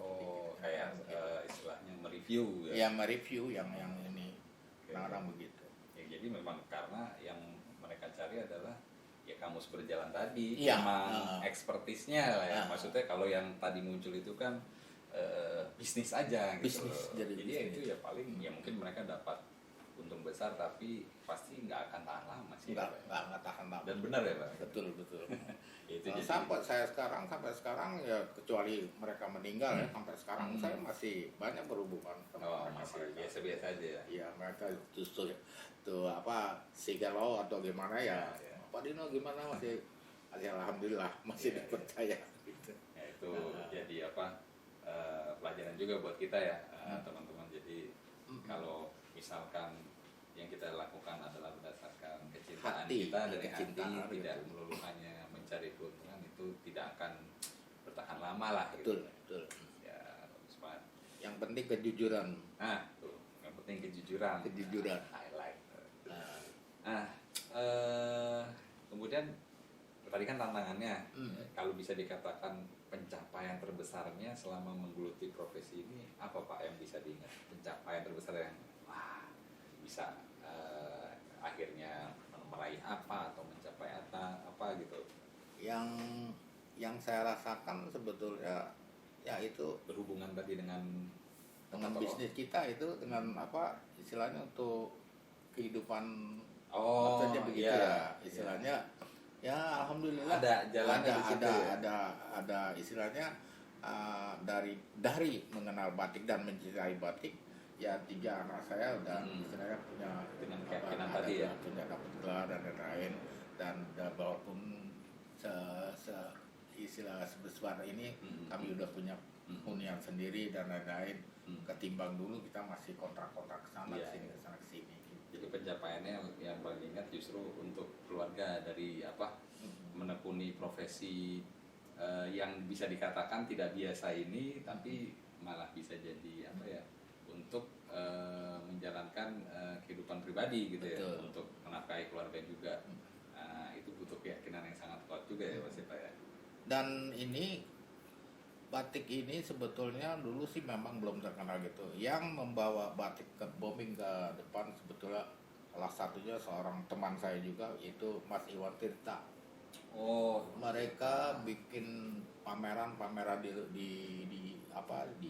Kayak istilahnya mereview ya mereview yang ini kadang-kadang begitu ya. Jadi memang karena yang mereka cari adalah ya kamus berjalan tadi, ya, memang ekspertisnya lah ya. Maksudnya kalau yang tadi muncul itu kan bisnis aja gitu. Bisnis, jadi ya itu ya paling ya mungkin mereka dapat untung besar, tapi pasti nggak akan tahan lama sih. Nggak tahan lama. Dan benar ya Pak? Betul. Itu jadi sampai sekarang ya kecuali mereka meninggal ya, sampai sekarang saya masih banyak berhubungan sama mereka. Masih biasa-biasa aja ya? Iya, mereka justru tuh apa Sigelo atau gimana ya. Pak Dino gimana masih alhamdulillah masih dipercaya gitu. Ya, itu jadi apa pelajaran juga buat kita ya teman-teman. Jadi kalau misalkan yang kita lakukan adalah berdasarkan kecintaan kita dari hati, tidak melulu hanya mencari keuntungan, itu tidak akan bertahan lama lah gitu. Betul. Ya, smart. Yang penting kejujuran. Tuh, yang penting kejujuran. Highlight. Kemudian tadi kan tantangannya, kalau bisa dikatakan pencapaian terbesarnya selama menggeluti profesi ini apa Pak yang bisa diingat? Pencapaian terbesar yang bisa akhirnya meraih apa atau mencapai apa gitu? Yang saya rasakan sebetulnya ya itu Berhubungan tadi dengan bisnis kita itu dengan apa istilahnya untuk kehidupan. Maksudnya begitu ya istilahnya. Ya alhamdulillah ada jalannya di situ ya? ada istilahnya dari mengenal batik dan mencintai batik ya. 3 anak saya udah istilahnya punya dengan keyakinan tadi ya, punya dapat gelar dan lain-lain, dan walaupun istilah sebesar ini kami udah punya hunian sendiri dan lain-lain, ketimbang dulu kita masih kontrak-kontrak kesana kesini kesana kesini. Jadi pencapaiannya yang paling ingat justru untuk keluarga dari apa menekuni profesi yang bisa dikatakan tidak biasa ini, tapi malah bisa jadi apa ya untuk menjalankan kehidupan pribadi gitu. Betul. Ya, untuk menafkahi keluarga juga. Itu butuh keyakinan yang sangat kuat juga ya Mas Pak ya. Dan ini batik ini sebetulnya dulu sih memang belum terkenal gitu. Yang membawa batik ke booming ke depan sebetulnya salah satunya seorang teman saya juga, itu Mas Iwan Tirta. Mereka bikin pameran di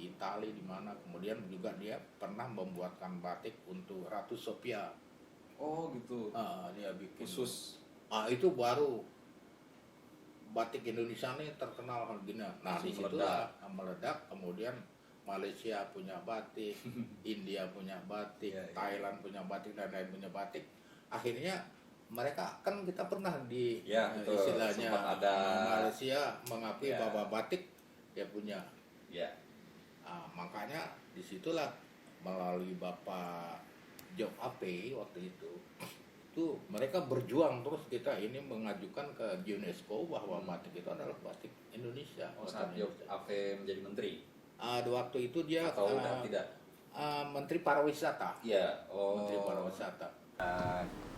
Italia di mana, kemudian juga dia pernah membuatkan batik untuk Ratu Sophia. Gitu. Dia bikin khusus. Itu baru batik Indonesia nih terkenal gini. Nah, di situ meledak. Kemudian Malaysia punya batik, India punya batik, Thailand punya batik, dan lain punya batik. Akhirnya mereka kan kita pernah di istilahnya Malaysia mengakui bahwa batik dia punya. Makanya disitulah melalui Bapak Job Ape waktu itu mereka berjuang terus, kita ini mengajukan ke UNESCO bahwa batik itu adalah batik Indonesia. Saat Job Ape menjadi menteri? Waktu itu dia atau tidak? Menteri Pariwisata. Menteri Pariwisata.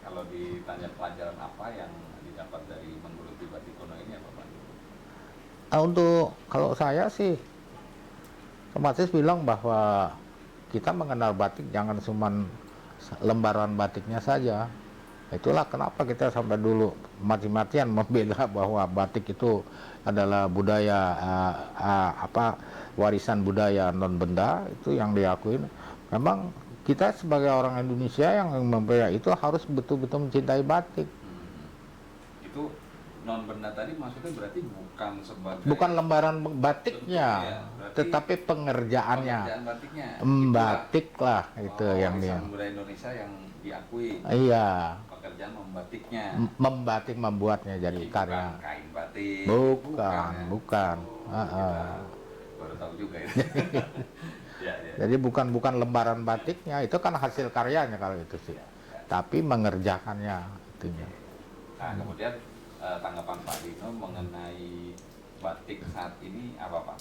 Kalau ditanya pelajaran apa yang didapat dari menggeluti batik kuno ini apa Pak? Untuk kalau saya sih otomatis bilang bahwa kita mengenal batik jangan cuma lembaran batiknya saja, Itulah kenapa kita sampai dulu mati-matian membela bahwa batik itu adalah budaya warisan budaya non benda itu yang diakuin. Memang kita sebagai orang Indonesia yang membela itu harus betul-betul mencintai batik. Itu non benda tadi maksudnya berarti bukan sebagai Bukan lembaran batiknya, ya, berarti tetapi pengerjaannya. pekerjaan batiknya. Batik lah itu yang dia. Warisan budaya Indonesia yang diakui. Iya. Pekerjaan membatiknya. Membatik membuatnya jadi Jadi karya. bukan kain batik. Bukan, ya. bukan. Kita baru tahu juga ya. Ya, ya. Jadi bukan lembaran batiknya, itu kan hasil karyanya kalau itu sih. Tapi mengerjakannya itunya. Nah, kemudian tanggapan Pak Dino mengenai batik saat ini apa Pak?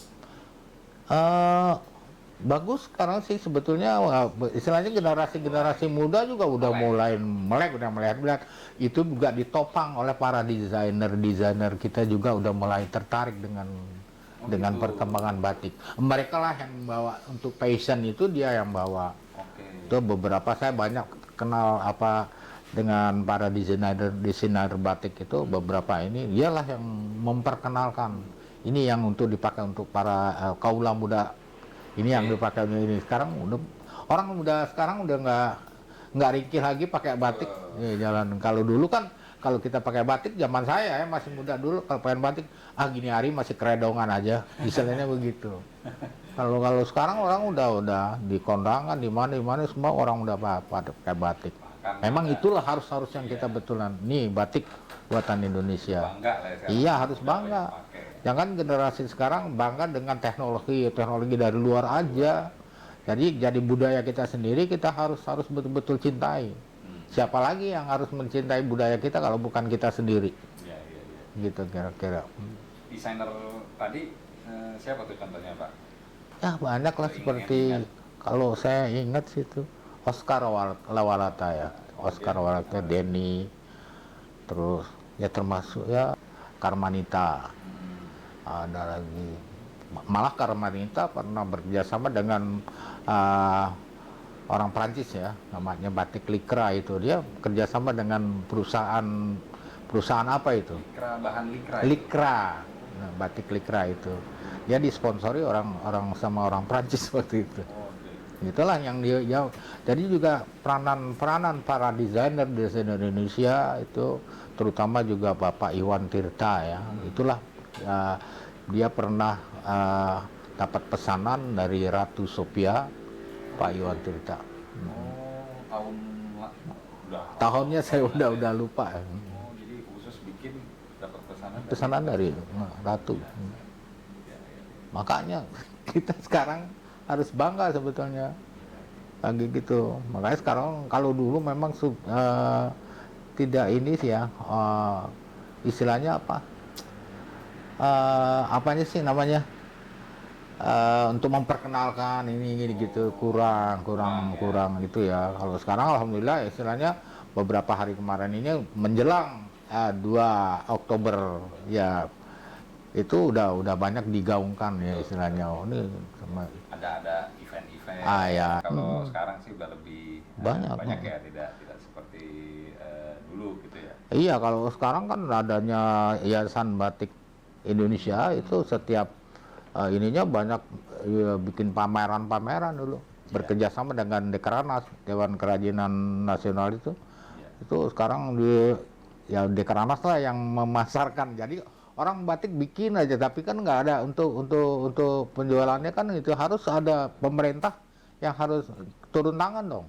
Bagus sekarang sih sebetulnya, istilahnya generasi muda juga udah mulai melek, udah melihat itu juga ditopang oleh para desainer kita juga udah mulai tertarik dengan gitu. perkembangan batik. Mereka lah yang bawa untuk passion itu, dia yang bawa. Oke. Itu beberapa saya banyak kenal dengan para desainer batik itu, beberapa ini dialah yang memperkenalkan ini yang untuk dipakai untuk para kaula muda. Ini yang dipakai ini sekarang udah orang muda sekarang udah nggak ringkih lagi pakai batik jalan. Kalau dulu kan kalau kita pakai batik zaman saya ya masih muda dulu, kalau pakai batik gini hari masih keredongan aja istilahnya begitu. Kalau sekarang orang udah di kondangan di mana semua orang udah pakai batik. Memang itulah harus yang kita betulan. Nih batik buatan Indonesia. Bangga lah ya sekarang. Iya harus bangga. Jangan generasi sekarang bangga dengan teknologi dari luar aja. Jadi budaya kita sendiri kita harus betul-betul cintai. Siapa lagi yang harus mencintai budaya kita kalau bukan kita sendiri? Ya. Gitu kira-kira. Desainer tadi siapa tuh contohnya Pak? Ya banyak lah seperti kalau saya ingat situ Oscar Lawalata ya. Oscar Lawalata, Denny, terus ya termasuk ya Karmanita. Ada lagi, malah Karmanita pernah bekerjasama dengan orang Prancis ya, namanya Batik Lycra itu. Dia kerjasama dengan perusahaan apa itu? Bahan Lycra. Lycra, nah, Batik Lycra itu. Dia disponsori sama orang Prancis waktu itu. Itulah yang dia. Jadi juga peranan para desainer Indonesia itu, terutama juga Bapak Iwan Tirta ya. Itulah dia pernah dapat pesanan dari Ratu Sophia, Pak Iwan Tirta. Tahunnya saya udah lupa. Jadi khusus bikin dapat pesanan dari Ratu. Makanya kita sekarang harus bangga sebetulnya lagi gitu. Makanya sekarang kalau dulu memang tidak ini sih ya, istilahnya apanya sih namanya, untuk memperkenalkan ini gitu kurang gitu ya. Kalau sekarang alhamdulillah istilahnya beberapa hari kemarin ini menjelang 2 Oktober ya, itu udah banyak digaungkan ya istilahnya. Ini ada event-event. Ya. Kalau sekarang sih udah lebih banyak ya, tidak seperti dulu gitu ya. Iya, kalau sekarang kan adanya Yayasan Batik Indonesia itu setiap ininya banyak bikin pameran dulu. Bekerja sama dengan Dekaranas, Dewan Kerajinan Nasional itu. Itu sekarang Dekaranas lah yang memasarkan. Jadi orang batik bikin aja, tapi kan nggak ada untuk penjualannya kan itu harus ada pemerintah yang harus turun tangan dong.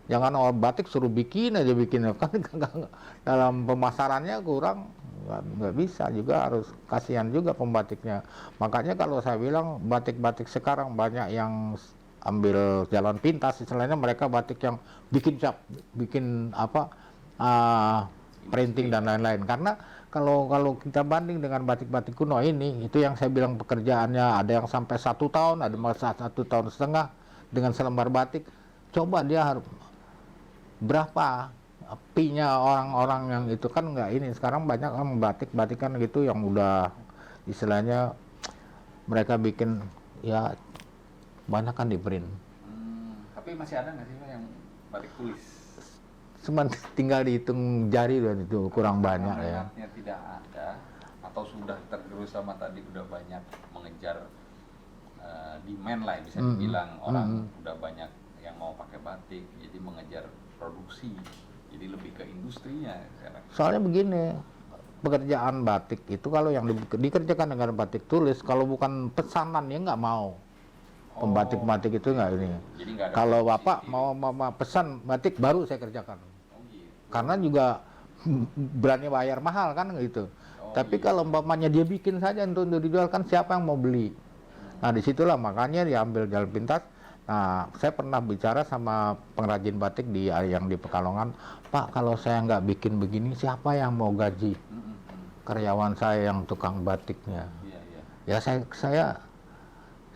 Jangan orang batik suruh bikin kan dalam pemasarannya kurang, nggak bisa juga, harus kasihan juga pembatiknya. Makanya kalau saya bilang batik-batik sekarang banyak yang ambil jalan pintas, istilahnya mereka batik yang bikin printing dan lain-lain. Karena kalau kita banding dengan batik-batik kuno ini, itu yang saya bilang pekerjaannya ada yang sampai 1 tahun, ada masa 1,5 tahun dengan selembar batik. Coba dia harus berapa P-nya orang-orang yang itu kan nggak ini. Sekarang banyak orang batikan gitu yang udah istilahnya mereka bikin ya banyak kan di print. Tapi masih ada nggak sih yang batik tulis? cuma tinggal dihitung jari dan itu kurang banyak ya. Minatnya tidak ada atau sudah tergerus sama tadi udah banyak mengejar demand lah bisa dibilang orang udah banyak yang mau pakai batik jadi mengejar produksi jadi lebih ke industrinya sekarang. Soalnya begini, pekerjaan batik itu kalau yang dikerjakan dengan batik tulis, kalau bukan pesanan ya nggak mau. Pembatik-batik itu nggak ini. Jadi nggak ada Kalau produksi bapak sendiri. mau pesan batik baru saya kerjakan. Oh gitu. Karena juga berani bayar mahal kan gitu. Oh, Tapi iya. kalau umpamanya dia bikin saja untuk dijual kan siapa yang mau beli? Nah disitulah makanya diambil jalan pintas. Nah saya pernah bicara sama pengrajin batik yang di Pekalongan, Pak kalau saya nggak bikin begini siapa yang mau gaji karyawan saya yang tukang batiknya? Iya, iya. Ya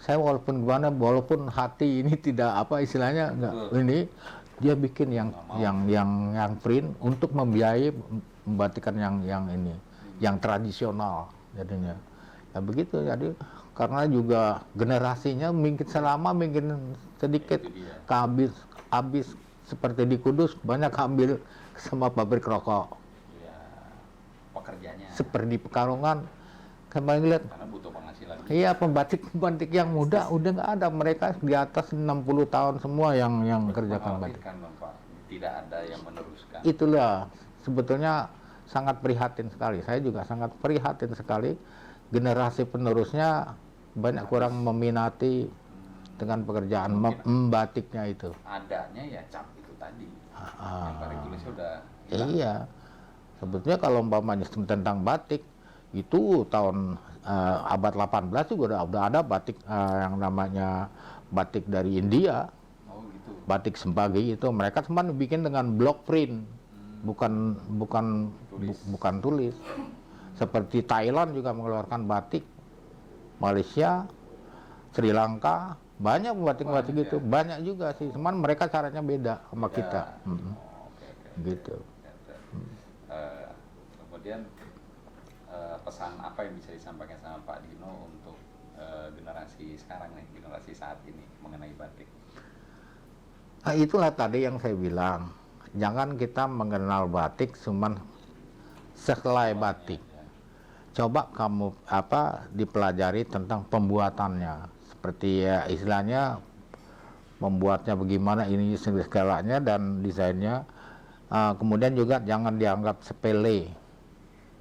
saya walaupun gimana, walaupun hati ini tidak apa istilahnya nggak ini, dia bikin yang print untuk membiayai membatikan yang ini, yang tradisional jadinya. Ya begitu, jadi karena juga generasinya mungkin sedikit Itu dia. habis seperti di Kudus banyak ambil sama pabrik rokok. Iya. Pekerjanya. Seperti di Pekalongan kembali lihat. Karena butuh penghasilan. Iya, pembatik yang muda udah nggak ada, mereka di atas 60 tahun semua yang kerjakan batik. Mengkhawatirkan dong, Pak. Tidak ada yang meneruskan. Itulah sebetulnya sangat prihatin sekali. Saya juga sangat prihatin sekali. Generasi penerusnya banyak kurang meminati dengan pekerjaan membatiknya itu. Adanya ya cap itu tadi. Yang tadi tulisnya udah hilang. Iya, sebetulnya kalau umpamanya tentang batik itu tahun abad 18 juga udah ada batik yang namanya batik dari India, Oh gitu. batik Sempagi itu mereka cuma bikin dengan block print, bukan tulis. Seperti Thailand juga mengeluarkan batik, Malaysia, Sri Lanka banyak batik-batik itu, banyak juga sih, cuman mereka caranya beda sama kita. Oh, oke. Gitu. Kemudian pesan apa yang bisa disampaikan sama Pak Dino untuk generasi sekarang nih, generasi saat ini mengenai batik? Nah, itulah tadi yang saya bilang, jangan kita mengenal batik cuman sehelai batik. Coba kamu dipelajari tentang pembuatannya, seperti ya istilahnya membuatnya bagaimana ini segalanya dan desainnya. Kemudian juga jangan dianggap sepele.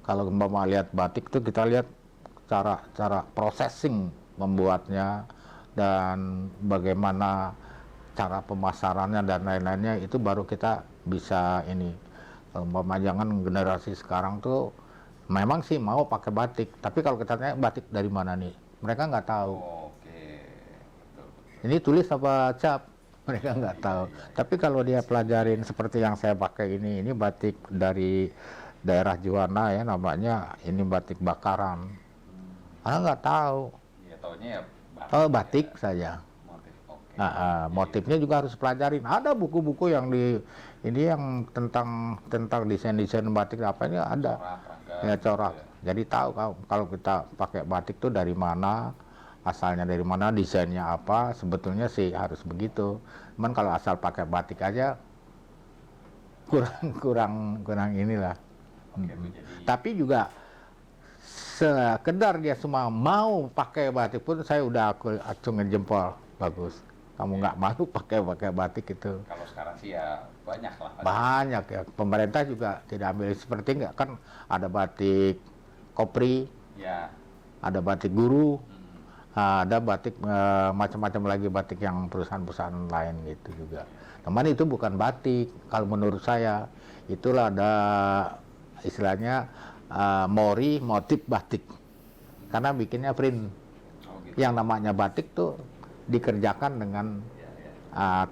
Kalau umpama lihat batik tuh kita lihat cara processing membuatnya dan bagaimana cara pemasarannya dan lain-lainnya, itu baru kita bisa ini. Kalau umpama jangan generasi sekarang tuh memang sih mau pakai batik, tapi kalau kita tanya batik dari mana nih, mereka nggak tahu. Oke, betul. Ini tulis apa cap, mereka nggak tahu. Tapi kalau dia pelajarin seperti yang saya pakai ini batik dari daerah Juwana ya namanya, ini batik bakaran. Karena nggak tahu. Ya taunya ya Batik saja. motif. Oke. Motifnya juga harus pelajarin. Ada buku-buku yang yang tentang desain batik apa ini ada. Corak, rangga, Ya corak. gitu ya. Jadi tahu kalau kita pakai batik tuh dari mana, asalnya dari mana, desainnya apa. Sebetulnya sih harus begitu. Cuman kalau asal pakai batik aja kurang inilah. Oke, itu jadi Tapi juga sekedar dia semua mau pakai batik pun saya udah acungin jempol, bagus. Kamu nggak malu pakai batik itu. kalau sekarang sih ya banyak lah. Banyak ya, pemerintah juga tidak ambil, seperti nggak kan ada batik kopri, Ya. ada batik guru, ada batik macam-macam lagi, batik yang perusahaan-perusahaan lain gitu juga. Teman itu bukan batik, kalau menurut saya itulah ada istilahnya mori motif batik, karena bikinnya print. Oh gitu. Yang namanya batik tuh dikerjakan dengan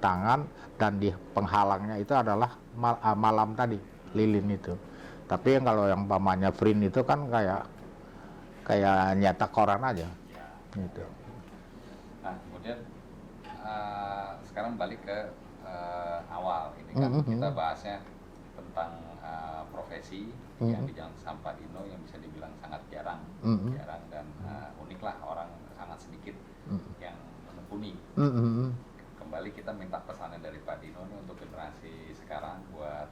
tangan, dan di penghalangnya itu adalah malam tadi, lilin itu. Tapi kalau yang pamannya print itu kan kayak nyetak koran aja gitu. Nah, kemudian sekarang balik ke awal ini kan kita bahasnya tentang profesi yang di Jalan Sampah Dino yang bisa dibilang sangat jarang dan unik lah, orang sangat sedikit yang menekuni. Kembali kita minta pesanan dari Pak Dino nih untuk generasi sekarang buat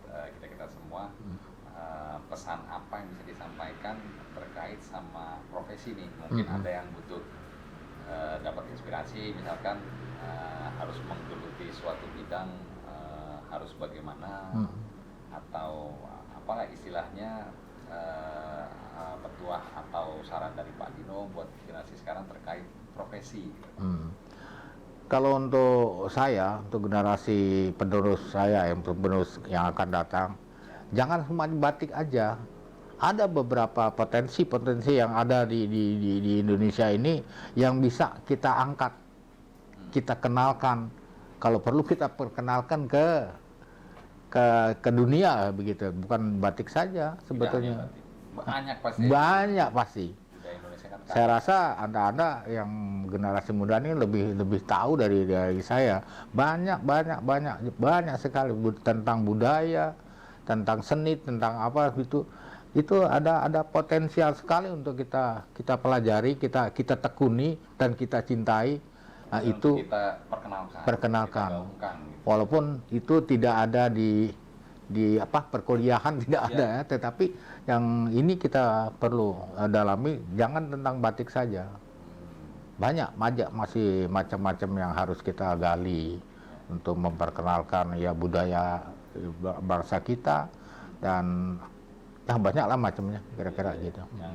pesan apa yang bisa disampaikan terkait sama profesi nih? Mungkin ada yang butuh dapat inspirasi, misalkan harus menggeluti suatu bidang harus bagaimana, atau apalah istilahnya petuah atau saran dari Pak Dino buat generasi sekarang terkait profesi. Kalau untuk saya, untuk generasi penerus saya, yang penerus yang akan datang, jangan cuma batik aja. Ada beberapa potensi-potensi yang ada di Indonesia ini yang bisa kita angkat, kita kenalkan. Kalau perlu kita perkenalkan ke dunia begitu, bukan batik saja sebetulnya. Banyak pasti. Banyak pasti. Budaya Indonesia kan Saya rasa Anda yang generasi muda ini lebih tahu dari saya. Banyak sekali tentang budaya, tentang seni, tentang apa gitu. Itu ada potensial sekali untuk kita pelajari, kita tekuni dan kita cintai. Nah, itu kita perkenalkan. kita gaungkan, gitu. Walaupun itu tidak ada di perkuliahan tidak ada ya, tetapi yang ini kita perlu dalami, jangan tentang batik saja. Banyak masih macam-macam yang harus kita gali untuk memperkenalkan ya budaya bangsa kita, dan banyaklah macamnya kira-kira gitu. Yang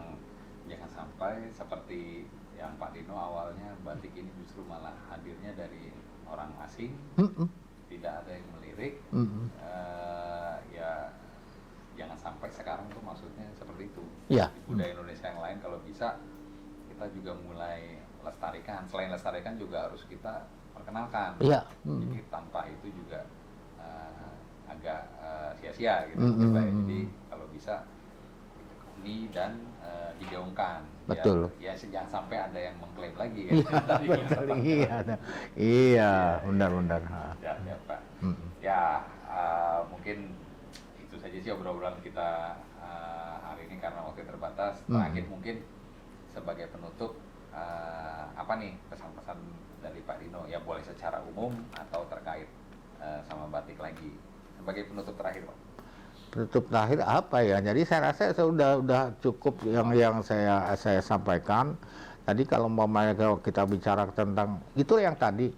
jangan sampai seperti yang Pak Dino awalnya, batik ini justru malah hadirnya dari orang asing, tidak ada yang melirik. Ya jangan sampai sekarang tuh maksudnya seperti itu. Ya. Di budaya Indonesia yang lain kalau bisa kita juga mulai lestarikan. Selain lestarikan juga harus kita perkenalkan. Iya. Jadi tanpa itu juga agak sia-sia gitu. Jadi kalau bisa ditekuni dan digaungkan. Betul. Ya jangan sampai ada yang mengklaim lagi. Iya, benar-benar. Ya, Pak. Ya, mungkin itu saja sih obrolan kita hari ini karena waktu terbatas. Terakhir mungkin sebagai penutup, apa nih pesan-pesan dari Pak Dino? Ya boleh secara umum atau terkait sama batik lagi. Sebagai penutup terakhir, Pak. Penutup terakhir apa ya? Jadi saya rasa sudah cukup yang saya sampaikan. Tadi kalau kalau kita bicara tentang itu yang tadi,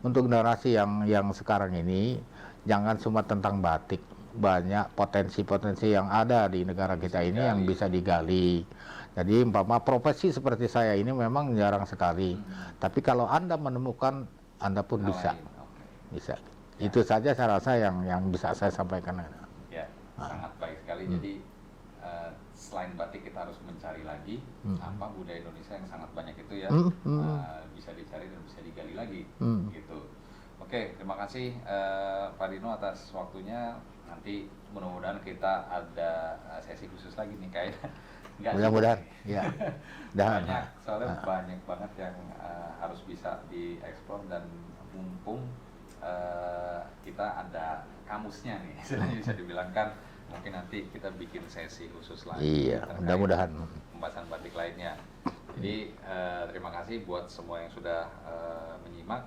untuk generasi yang sekarang ini, jangan cuma tentang batik. Banyak potensi-potensi yang ada di negara kita ini yang bisa digali. Jadi umpama profesi seperti saya ini memang jarang sekali. Tapi kalau Anda menemukan, Anda pun bisa. Bisa. Itu saja saya rasa yang bisa saya sampaikan. Ya, sangat baik sekali. Jadi selain batik kita harus mencari lagi apa budaya Indonesia yang sangat banyak itu ya, bisa dicari dan bisa digali lagi gitu. Oke, terima kasih Pak Dino atas waktunya. Nanti mudah-mudahan kita ada sesi khusus lagi nih kayaknya. Mudah-mudahan ya. Banyak, soalnya banyak banget yang harus bisa dieksplor, dan mumpung kita ada kamusnya nih, bisa dibilang kan, mungkin nanti kita bikin sesi khusus lagi. Iya, mudah-mudahan pembahasan batik lainnya. Jadi terima kasih buat semua yang sudah menyimak.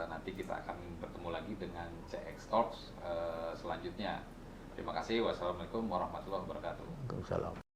Nanti kita akan bertemu lagi dengan CX Talks selanjutnya. Terima kasih. Wassalamualaikum warahmatullahi wabarakatuh. Waalaikumsalam.